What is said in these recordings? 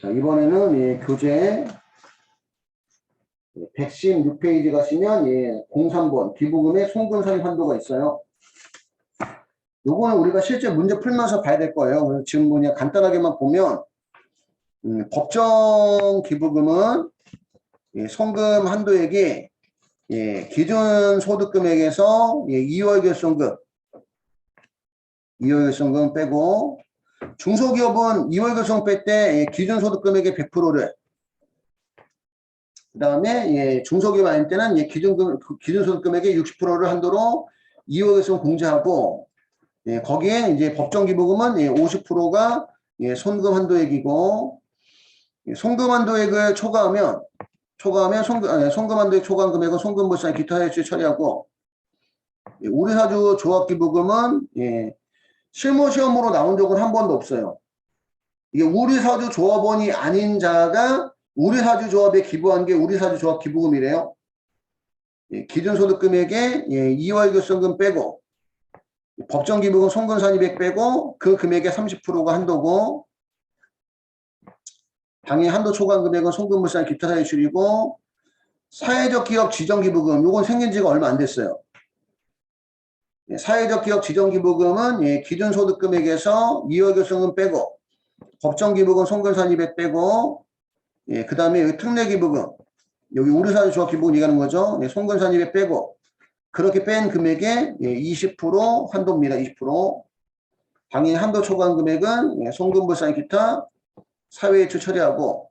자, 이번에는 교재 116페이지 가시면 03번 기부금의 송금사입 한도가 있어요. 요거는 우리가 실제 문제 풀면서 봐야 될 거예요. 그래서 지금 그냥 간단하게만 보면 법정 기부금은 송금 한도액이 기준 소득금액에서 2월 결손금 2월 결손금 빼고, 중소기업은 2월 결손 뺄 때 기준 소득금액의 100%를, 그 다음에 중소기업 아닐 때는 기준 소득금액의 60%를 한도로 2월 결손 공제하고, 거기에 이제 법정 기부금은 50%가 손금 한도액이고, 송금 한도액을 초과하면 송금 한도액 초과한 금액은 송금 불상 기타 회수에 처리하고, 우리사주 조합기부금은 실무 시험으로 나온 적은 한 번도 없어요. 이게 우리사주 조합원이 아닌 자가 우리사주 조합에 기부한 게 우리사주 조합 기부금이래요. 기준소득금액에 2월 결손금 빼고, 법정 기부금 송금 산입액 빼고 그 금액의 30%가 한도고, 당해 한도 초과한 금액은 송금 불상 기타 사유출이고, 사회적 기업 지정 기부금 요건 생긴 지가 얼마 안 됐어요. 사회적 기업 지정 기부금은 기준 소득 금액에서 2월 결손금 빼고, 법정 기부금 송금 산입액 빼고, 그 다음에 특례 기부금, 여기 우리사주 조합 기부금 얘기하는 거죠. 송금 산입액 빼고, 그렇게 뺀 금액의 20% 한도입니다. 20%. 당연히 한도 초과한 금액은 송금 불상 기타 사회이출 처리하고,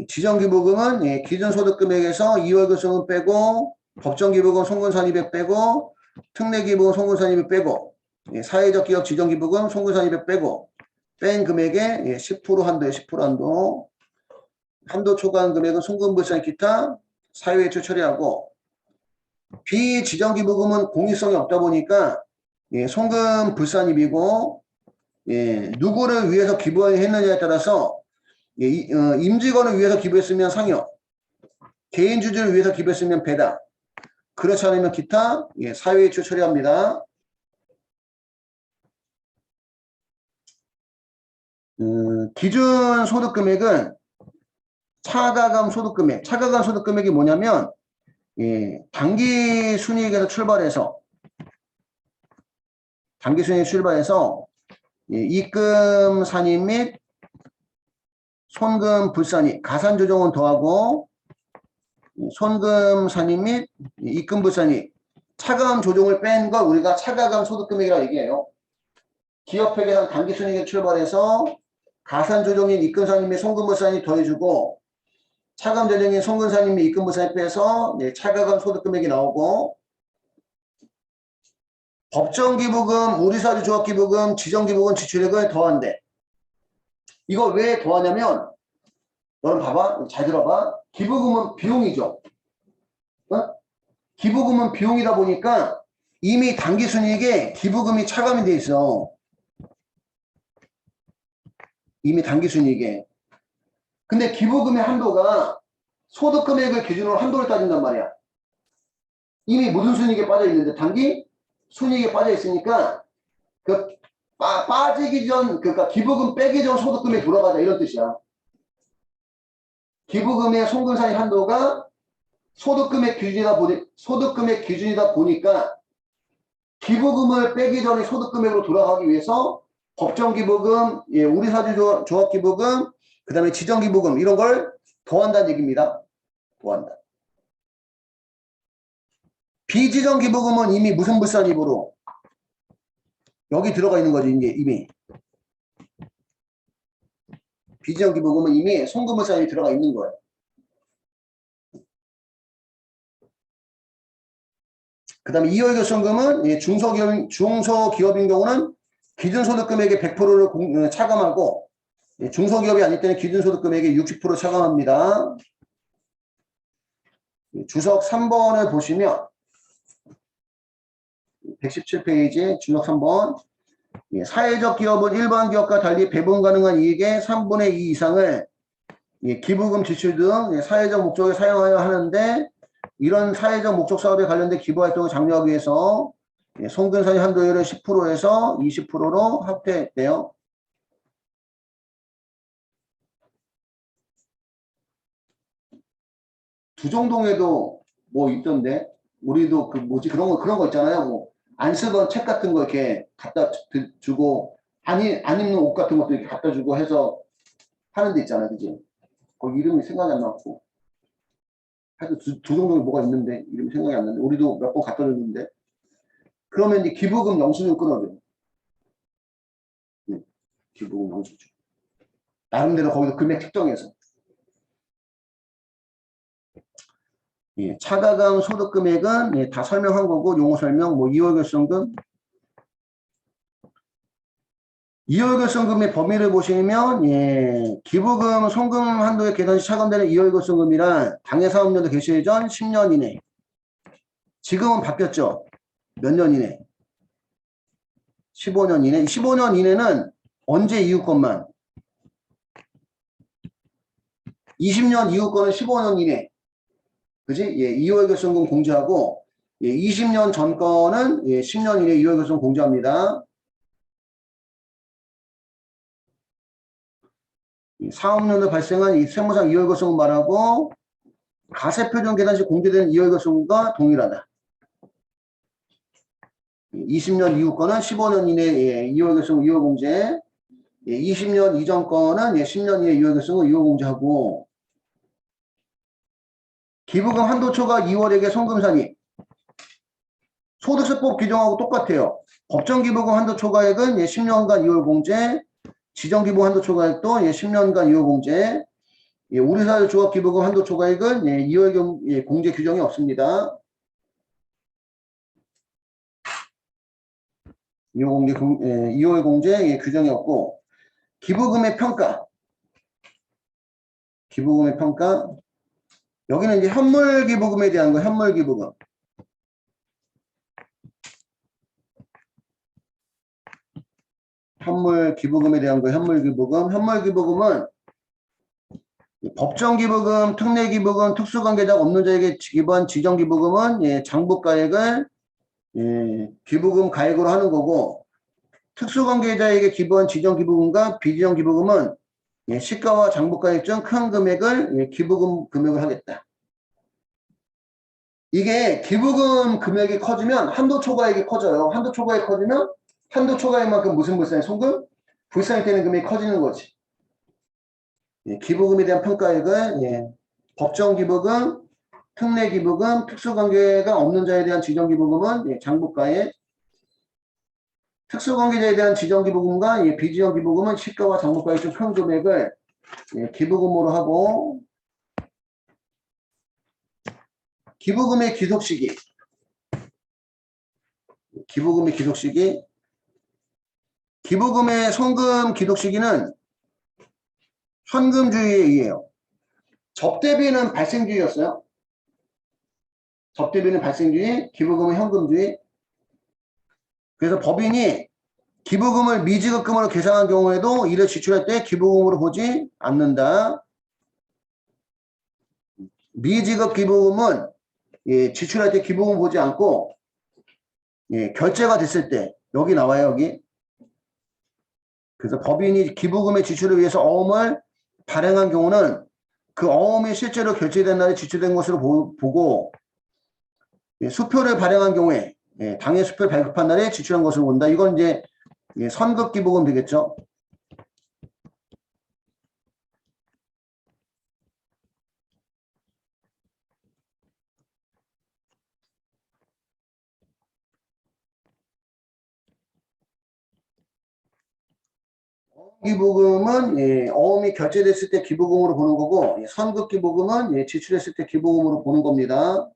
지정 기부금은 기준 소득 금액에서 2월 결손금 빼고, 법정 기부금 송금 산입액 빼고, 특례 기부금 송금 산입액 빼고, 사회적 기업 지정 기부금 송금 산입액 빼고, 뺀 금액의 10% 한도에 10% 한도. 한도 초과한 금액은 송금 불상 기타 사회이출 처리하고, 비지정 기부금은 공익성이 없다 보니까 송금 불산입이고, 누구를 위해서 기부했느냐에 따라서 임직원을 위해서 기부했으면 상여, 개인 주주를 위해서 기부했으면 배당, 그렇지 않으면 기타 사회이출 처리합니다. 기준 소득금액은 차가감 소득금액. 차가감 소득금액이 뭐냐면 단기 순이익에서 출발해서 입금 산입 및 손금 불산입, 가산 조정은 더하고 손금 산입 및 입금 불산입, 차감 조정을 뺀 걸 우리가 차가감 소득금액이라고 얘기해요. 기업회계상 단기 순이익에 출발해서 가산 조정인 입금 산입 및 손금 불산입 더해주고, 차감 조정인 손금 산입 및 입금 불산입 빼서 차가감 소득금액이 나오고, 법정 기부금, 우리사주 조합 기부금, 지정 기부금 지출액을 더한대. 이거 왜 더하냐면, 여러분 봐봐, 잘 들어봐. 기부금은 비용이죠. 기부금은 비용이다 보니까 이미 단기 순이익에 기부금이 차감이 돼 있어. 이미 단기 순이익에. 근데 기부금의 한도가 소득금액을 기준으로 한도를 따진단 말이야. 이미 무슨 순이익에 빠져 있는데 단기 순이익에 빠져 있으니까 빠지기 전, 그러니까 기부금 빼기 전 소득금액 돌아가자 이런 뜻이야. 기부금의 송금산입 한도가 소득금액 기준이다 보니까 기부금을 빼기 전에 소득금액으로 돌아가기 위해서 법정 기부금, 우리사주 조합 기부금, 그 다음에 지정 기부금 이런 걸 더한다는 얘기입니다. 더한다. 비지정 기부금은 이미 무슨 불산입으로 여기 들어가 있는 거지. 이미 비지정 기부금은 이미 송금 불산입이 들어가 있는 거예요. 그 다음에 2월 결손금은 중소기업인 경우는 기준소득금액의 100%를 차감하고, 중소기업이 아닐 때는 기준소득금액의 60% 차감합니다. 주석 3번을 보시면 117페이지 주석 3번, 사회적 기업은 일반 기업과 달리 배분 가능한 이익의 3분의 2 이상을 기부금 지출 등 사회적 목적에 사용하여 하는데, 이런 사회적 목적 사업에 관련된 기부 활동을 장려하기 위해서 송금산입 한도율을 10%에서 20%로 확대했대요. 두정동에도 뭐 있던데 우리도 그 뭐지 그런 거 있잖아요. 뭐 안 쓰던 책 같은 거 이렇게 갖다 주고 안 입는 옷 같은 것도 이렇게 갖다 주고 해서 하는 데 있잖아요. 그지? 거기 이름이 생각이 안 나고 하여튼 두정동에 뭐가 있는데 이름이 생각이 안 나는데 우리도 몇 번 갖다 줬는데 그러면 이제 기부금 영수증 끊어줘요. 네, 기부금 영수증. 나름대로 거기서 금액 특정해서. 예, 차가감 소득 금액은 예, 다 설명한 거고 용어 설명 뭐 2월 결성금 2월 결성금의 범위를 보시면 예, 기부금 송금 한도의 계산 시 차감되는 2월 결성금이란 당해 사업연도 개시 전 10년 이내. 지금은 바뀌었죠. 몇 년 이내? 15년 이내. 15년 이내는 언제 이후 것만 20년 이후 거는 15년 이내. 그지? 예, 2월 결성금 공제하고 예, 20년 전 거는 예, 10년 이내 2월 결성금 공제합니다. 사업연도 발생한 이 세무상 2월 결성금 말하고 가세표준 계산 시 공제되는 2월 결성금과 동일하다. 20년 이후 거는 15년 이내에 2월 결성금 2월 공제, 20년 이전 거는 10년 이내 2월 결성금 2월 공제하고 기부금 한도 초과 2월액의 송금산입 소득세법 규정하고 똑같아요. 법정 기부금 한도 초과액은 10년간 2월 공제, 지정 기부금 한도 초과액도 10년간 2월 공제, 우리사회 조합 기부금 한도 초과액은 2월 공제 규정이 없습니다. 2월 공제 규정이 없고 기부금의 평가 여기는 이제 현물 기부금에 대한 거 현물 기부금 현물 기부금에 대한 거 현물 기부금은 법정 기부금, 특례 기부금, 특수관계자가 없는 자에게 기부한 지정 기부금은 장부가액을 기부금 가액으로 하는 거고 특수관계자에게 기부한 지정 기부금과 비지정 기부금은 시가와 장부가액 중 큰 금액을 기부금 금액을 하겠다. 이게 기부금 금액이 커지면 한도 초과액이 커져요. 한도 초과액이 커지면 한도 초과액만큼 무슨 불상이 송금? 불상이 되는 금액이 커지는 거지. 기부금에 대한 평가액을 법정 기부금, 특례 기부금, 특수관계가 없는 자에 대한 지정 기부금은 장부가액, 특수관계자에 대한 지정 기부금과 비지정 기부금은 시가와 장부가액 중 큰 금액을 기부금으로 하고 기부금의 귀속 시기 기부금의 송금 기속 시기는 현금주의에 의해요. 접대비는 발생주의였어요. 접대비는 발생주의, 기부금은 현금주의. 그래서 법인이 기부금을 미지급금으로 계산한 경우에도 이를 지출할 때 기부금으로 보지 않는다. 미지급 기부금은 지출할 때 기부금 보지 않고 결제가 됐을 때 여기 나와요. 여기. 그래서 법인이 기부금의 지출을 위해서 어음을 발행한 경우는 그 어음이 실제로 결제된 날에 지출된 것으로 보고 수표를 발행한 경우에 당해 수표를 발급한 날에 지출한 것으로 본다. 이건 이제 선급 기부금 되겠죠. 기부금은 어음이 결제됐을 때 기부금으로 보는 거고 선급 기부금은 지출했을 때 기부금으로 보는 겁니다.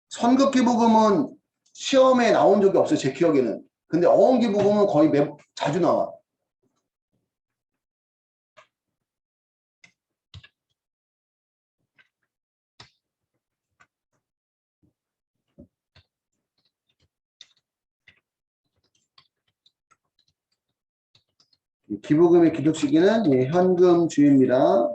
선급 기부금은 시험에 나온 적이 없어요. 제 기억에는. 근데 어음 기부금은 거의 자주 나와. 기부금의 기록 시기는 현금주의입니다.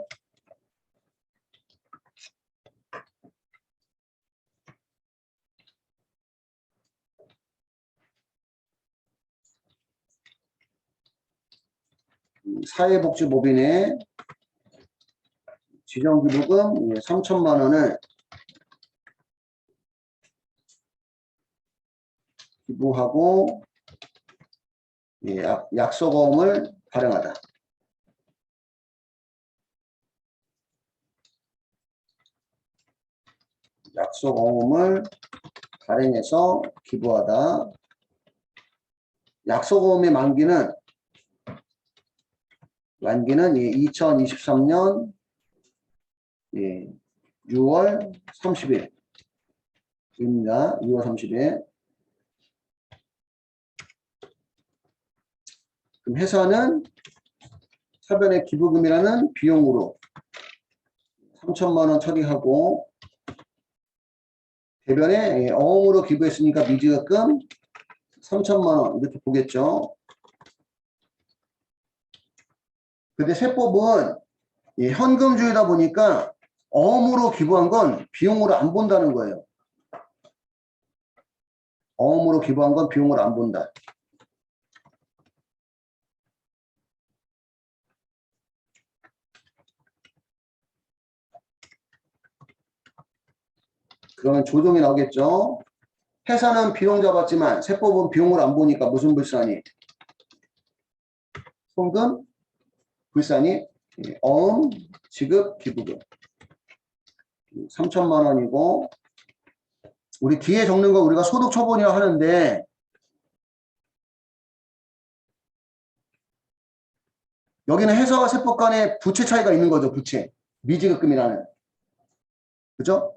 사회복지법인의 지정기부금 3천만 원을 기부하고 약속어음을 발행하다. 약속어음을 발행해서 기부하다. 약속어음의 만기는 2023년 6월 30일입니다. 6월 30일. 그럼 회사는 차변의 기부금이라는 비용으로 3천만 원 처리하고 대변에 어음으로 기부했으니까 미지급금 3천만 원 이렇게 보겠죠. 근데 세법은 현금주의다 보니까 어음으로 기부한 건 비용으로 안 본다는 거예요. 어음으로 기부한 건 비용으로 안 본다. 그러면 조정이 나오겠죠. 회사는 비용 잡았지만 세법은 비용을 안 보니까 무슨 불산이? 송금, 불산이 어음, 지급, 기부금 3천만 원이고 우리 뒤에 적는 거 우리가 소득 처분이라고 하는데 여기는 회사와 세법 간에 부채 차이가 있는 거죠. 부채. 미지급금이라는. 그죠?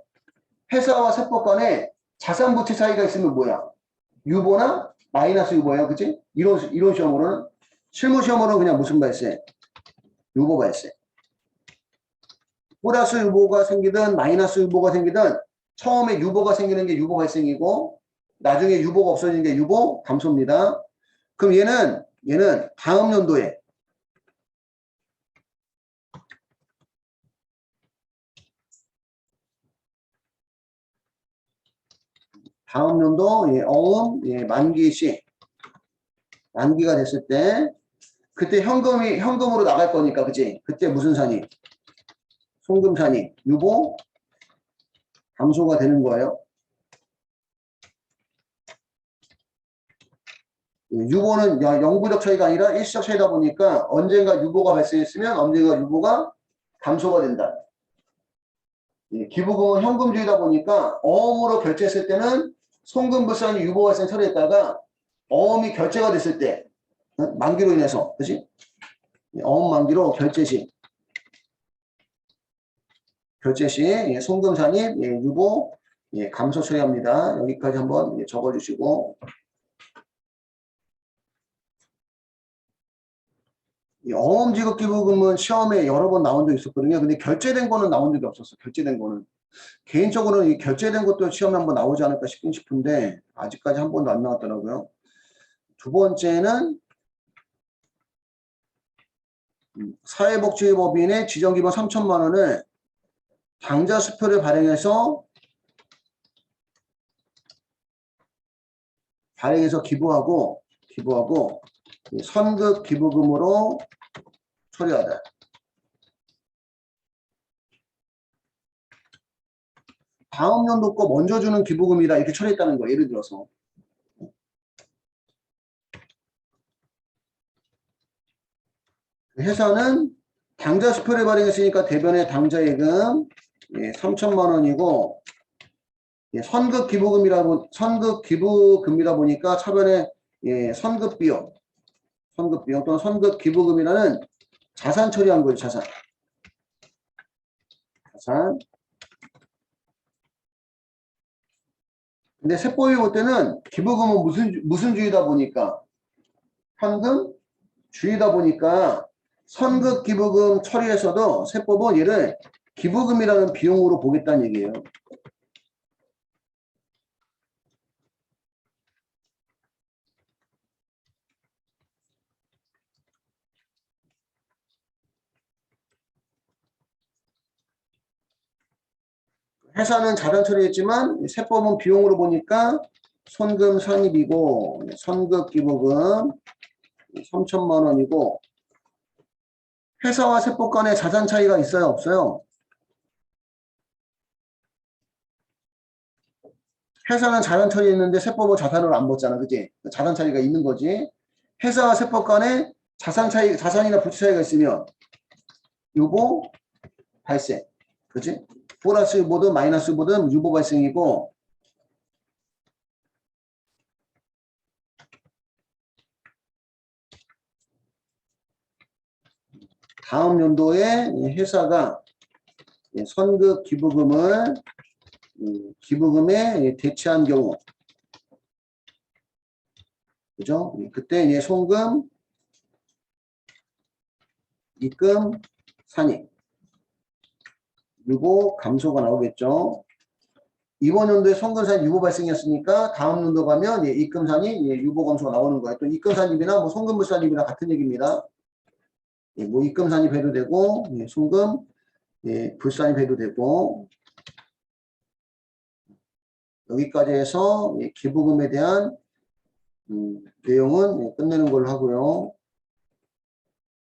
회사와 세법 간에 자산 부채 차이가 있으면 뭐야? 유보나 마이너스 유보예요. 그치? 이론 시험으로는. 실무 시험으로는 그냥 무슨 발생? 유보 발생. 플러스 유보가 생기든 마이너스 유보가 생기든 처음에 유보가 생기는 게 유보 발생이고 나중에 유보가 없어지는 게 유보 감소입니다. 그럼 얘는 다음 연도에 어음 만기 시 만기가 됐을 때 그때 현금으로 나갈 거니까 그치? 그때 무슨 산이? 송금산이 유보 감소가 되는 거예요. 유보는 영구적 차이가 아니라 일시적 차이다 보니까 언젠가 유보가 발생했으면 언젠가 유보가 감소가 된다. 기부금은 현금주의다 보니까 어음으로 결제했을 때는 송금불산이 유보 발생 처리했다가 어음이 결제가 됐을 때 만기로 인해서 그치? 어음 만기로 결제 시 송금산이 유보 감소 처리합니다. 여기까지 한번 적어주시고 어음 지급 기부금은 시험에 여러 번 나온 적 있었거든요. 근데 결제된 거는 나온 적이 없었어. 결제된 거는 개인적으로는 이 결제된 것도 시험에 한번 나오지 않을까 싶긴 싶은데 아직까지 한 번도 안 나왔더라고요. 두 번째는 사회복지법인의 지정기본 3천만 원을 당좌 수표를 발행해서 기부하고 선급 기부금으로 처리하다. 다음 연도 거 먼저 주는 기부금이다 이렇게 처리했다는 거예요. 예를 들어서 회사는 당좌 수표를 발행했으니까 대변에 당좌예금 3천만 원이고 선급 기부금이다 보니까 차변에 선급 비용 또는 선급 기부금이라는 자산 처리한 거죠. 자산. 근데 세법이 볼 때는 기부금은 무슨 주의다 보니까 현금 주의다 보니까 선급 기부금 처리에서도 세법은 얘를 기부금이라는 비용으로 보겠다는 얘기예요. 회사는 자산 처리했지만 세법은 비용으로 보니까 손금 산입이고 선급 기부금 3천만 원이고 회사와 세법 간에 자산 차이가 있어요? 없어요? 회사는 자산 처리 있는데 세법은 자산을 안 먹잖아. 그지? 자산 차이가 있는 거지. 회사와 세법 간에 자산 차이, 자산이나 부채 차이가 있으면 유보 발생. 그지? 플러스 유보든 마이너스 유보든 유보 발생이고, 다음 연도에 회사가 선급 기부금을 기부금에 대체한 경우, 그죠? 그때 송금, 입금, 산입, 유보 감소가 나오겠죠. 이번 연도에 송금, 산입, 유보 발생이었으니까 다음 연도 가면 입금, 산입, 유보 감소가 나오는 거예요. 또 입금, 산입이나 뭐 송금, 불산입이나 같은 얘기입니다. 뭐 입금, 산입해도 되고, 송금, 불산입해도 되고, 여기까지 해서 기부금에 대한 내용은 끝내는 걸로 하고요.